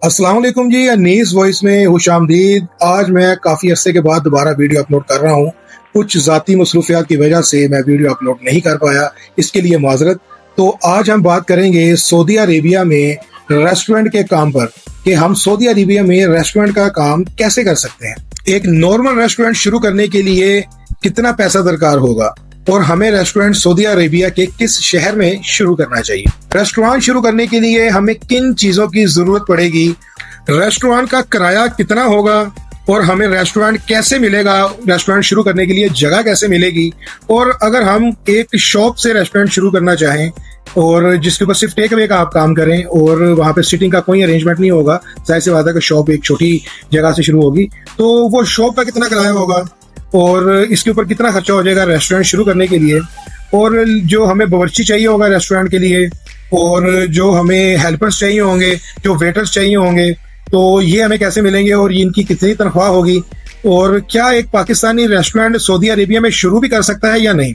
अस्सलाम वालेकुम जी, अनीस वॉइस में खुशामदीद। आज मैं काफ़ी अरसे के बाद दोबारा वीडियो अपलोड कर रहा हूँ। कुछ ज़ाती मसरूफियात की वजह से मैं वीडियो अपलोड नहीं कर पाया, इसके लिए माजरत। तो आज हम बात करेंगे सऊदी अरेबिया में रेस्टोरेंट के काम पर, कि हम सऊदी अरेबिया में रेस्टोरेंट का काम कैसे कर सकते हैं। एक नॉर्मल रेस्टोरेंट शुरू करने के लिए कितना पैसा दरकार होगा और हमें रेस्टोरेंट सऊदी अरेबिया के किस शहर में शुरू करना चाहिए। रेस्टोरेंट शुरू करने के लिए हमें किन चीज़ों की ज़रूरत पड़ेगी, रेस्टोरेंट का किराया कितना होगा और हमें रेस्टोरेंट कैसे मिलेगा, रेस्टोरेंट शुरू करने के लिए जगह कैसे मिलेगी। और अगर हम एक शॉप से रेस्टोरेंट शुरू करना चाहें और जिसके ऊपर सिर्फ टेक अवे का आप काम करें और वहाँ पे सिटिंग का कोई अरेंजमेंट नहीं होगा, जाहिर सी बात है कि शॉप एक छोटी जगह से शुरू होगी, तो वो शॉप का कितना किराया होगा और इसके ऊपर कितना खर्चा हो जाएगा रेस्टोरेंट शुरू करने के लिए। और जो हमें बावर्ची चाहिए होगा रेस्टोरेंट के लिए और जो हमें हेल्पर्स चाहिए होंगे, जो वेटर्स चाहिए होंगे, तो ये हमें कैसे मिलेंगे और इनकी कितनी तनख्वाह होगी। और क्या एक पाकिस्तानी रेस्टोरेंट सऊदी अरेबिया में शुरू भी कर सकता है या नहीं।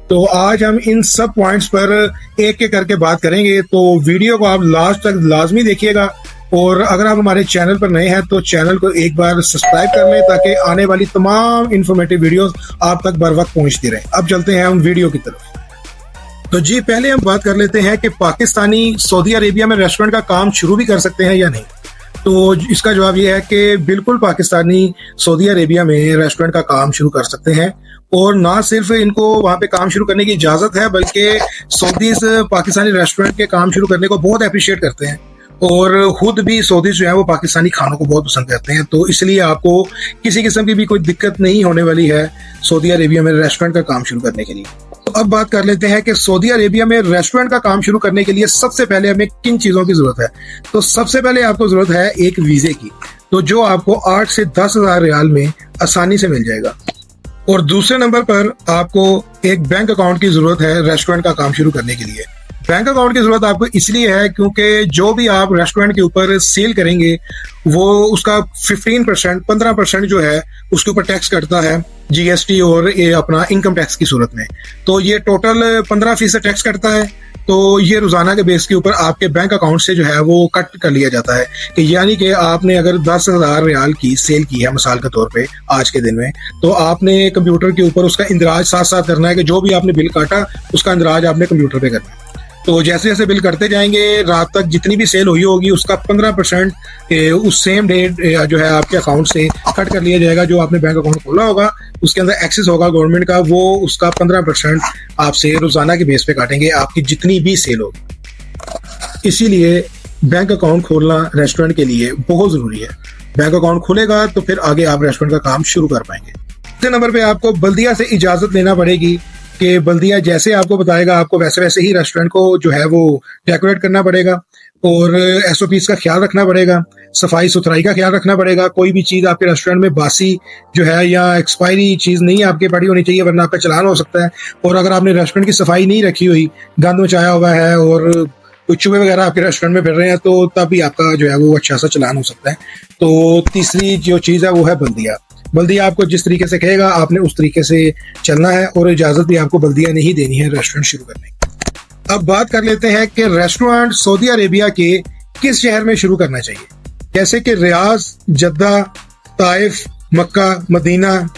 तो आज हम इन सब पॉइंट्स पर एक एक करके बात करेंगे, तो वीडियो को आप लास्ट तक लाजमी देखिएगा। और अगर आप हमारे चैनल पर नए हैं तो चैनल को एक बार सब्सक्राइब कर लें ताकि आने वाली तमाम इन्फॉर्मेटिव वीडियोस आप तक बर वक्त पहुंचती रहें। अब चलते हैं हम वीडियो की तरफ। तो जी, पहले हम बात कर लेते हैं कि पाकिस्तानी सऊदी अरेबिया में रेस्टोरेंट का काम शुरू भी कर सकते हैं या नहीं। तो इसका जवाब ये है कि बिल्कुल पाकिस्तानी सऊदी अरेबिया में रेस्टोरेंट का काम शुरू कर सकते हैं। और ना सिर्फ इनको वहाँ पे काम शुरू करने की इजाज़त है, बल्कि सऊदीज पाकिस्तानी रेस्टोरेंट के काम शुरू करने को बहुत अप्रिशिएट करते हैं और खुद भी सऊदी जो है वो पाकिस्तानी खानों को बहुत पसंद करते हैं। तो इसलिए आपको किसी किस्म की भी कोई दिक्कत नहीं होने वाली है सऊदी अरेबिया में रेस्टोरेंट का काम शुरू करने के लिए। तो अब बात कर लेते हैं कि सऊदी अरेबिया में रेस्टोरेंट का काम शुरू करने के लिए सबसे पहले हमें किन चीज़ों की ज़रूरत है। तो सबसे पहले आपको ज़रूरत है एक वीज़े की, तो जो आपको 8 से 10 हज़ार रियाल में आसानी से मिल जाएगा। और दूसरे नंबर पर आपको एक बैंक अकाउंट की ज़रूरत है रेस्टोरेंट का काम शुरू करने के लिए। बैंक अकाउंट की जरूरत आपको इसलिए है क्योंकि जो भी आप रेस्टोरेंट के ऊपर सेल करेंगे वो उसका 15% जो है उसके ऊपर टैक्स कटता है, जीएसटी और ये अपना इनकम टैक्स की सूरत में। तो ये टोटल 15% टैक्स कटता है। तो ये रोजाना के बेस के ऊपर आपके बैंक अकाउंट से जो है वो कट कर लिया जाता है। कि यानी कि आपने अगर 10,000 रियाल की सेल की है मिसाल के तौर पे आज के दिन में, तो आपने कंप्यूटर के ऊपर उसका इंदराज साथ साथ करना है कि जो भी आपने बिल काटा उसका इंदराज आपने कंप्यूटर पे करना है। तो जैसे जैसे बिल करते जाएंगे, रात तक जितनी भी सेल हुई होगी उसका 15% उस सेम डेट जो है आपके अकाउंट से कट कर लिया जाएगा। जो आपने बैंक अकाउंट खोला होगा उसके अंदर एक्सेस होगा गवर्नमेंट का, वो उसका 15% आपसे रोजाना के बेस पे काटेंगे आपकी जितनी भी सेल होगी। इसीलिए बैंक अकाउंट खोलना रेस्टोरेंट के लिए बहुत ज़रूरी है। बैंक अकाउंट खुलेगा तो फिर आगे आप रेस्टोरेंट का काम शुरू कर पाएंगे। दूसरे नंबर पर आपको बल्दिया से इजाज़त लेना पड़ेगी कि बल्दिया जैसे आपको बताएगा आपको वैसे वैसे ही रेस्टोरेंट को जो है वो डेकोरेट करना पड़ेगा और एसओपीज का ख्याल रखना पड़ेगा, सफाई सुथराई का ख्याल रखना पड़ेगा। कोई भी चीज़ आपके रेस्टोरेंट में बासी जो है या एक्सपायरी चीज़ नहीं आपके पड़ी होनी चाहिए, वरना आपका चलान हो सकता है। और अगर आपने रेस्टोरेंट की सफाई नहीं रखी हुई, गंद मचाया हुआ है और कुछ चूहे वगैरह आपके रेस्टोरेंट में फिर रहे हैं, तो तब भी आपका जो है वो अच्छा सा चलान हो सकता है। तो तीसरी जो चीज़ है वो है बल्दिया। बल्दिया आपको जिस तरीके से कहेगा आपने उस तरीके से चलना है और इजाज़त भी आपको बल्दिया नहीं देनी है रेस्टोरेंट शुरू करने की। अब बात कर लेते हैं कि रेस्टोरेंट सऊदी अरेबिया के किस शहर में शुरू करना चाहिए। जैसे कि रियाज, जद्दा, ताइफ, मक्का, मदीना,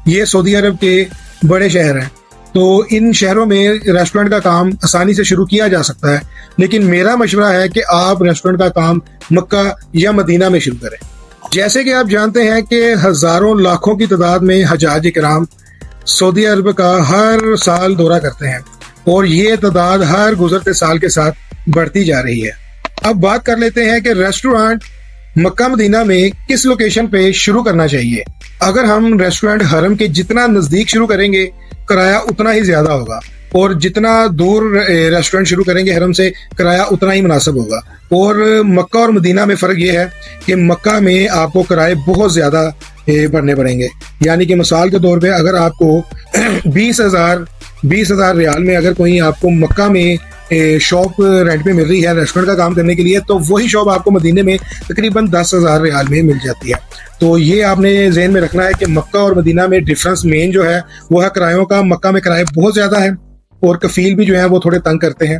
ये सऊदी अरब के बड़े शहर हैं। तो इन शहरों में रेस्टोरेंट का काम आसानी से शुरू किया जा सकता है, लेकिन मेरा मशवरा है कि आप रेस्टोरेंट का काम मक्का या मदीना में शुरू करें। जैसे कि आप जानते हैं कि हजारों लाखों की तादाद में हजाज इकराम सऊदी अरब का हर साल दौरा करते हैं और ये तादाद हर गुजरते साल के साथ बढ़ती जा रही है। अब बात कर लेते हैं कि रेस्टोरेंट मक्का मदीना में किस लोकेशन पे शुरू करना चाहिए। अगर हम रेस्टोरेंट हरम के जितना नजदीक शुरू करेंगे किराया उतना ही ज्यादा होगा और जितना दूर रेस्टोरेंट शुरू करेंगे हरम से किराया उतना ही मुनासिब होगा। और मक्का और मदीना में फ़र्क ये है कि मक्का में आपको किराए बहुत ज़्यादा भरने पड़ेंगे। यानी कि मिसाल के तौर पे अगर आपको 20,000 रियाल में अगर कोई आपको मक्का में शॉप रेंट पे मिल रही है रेस्टोरेंट का काम करने के लिए, तो वही शॉप आपको मदीने में तकरीबन 10,000 रियाल में मिल जाती है। तो ये आपने जहन में रखना है कि मक्का और मदीना में डिफरेंस मेन जो है वो है किरायों का। मक्का में किराए बहुत ज़्यादा है और कफील भी जो है वो थोड़े तंग करते हैं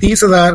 30,000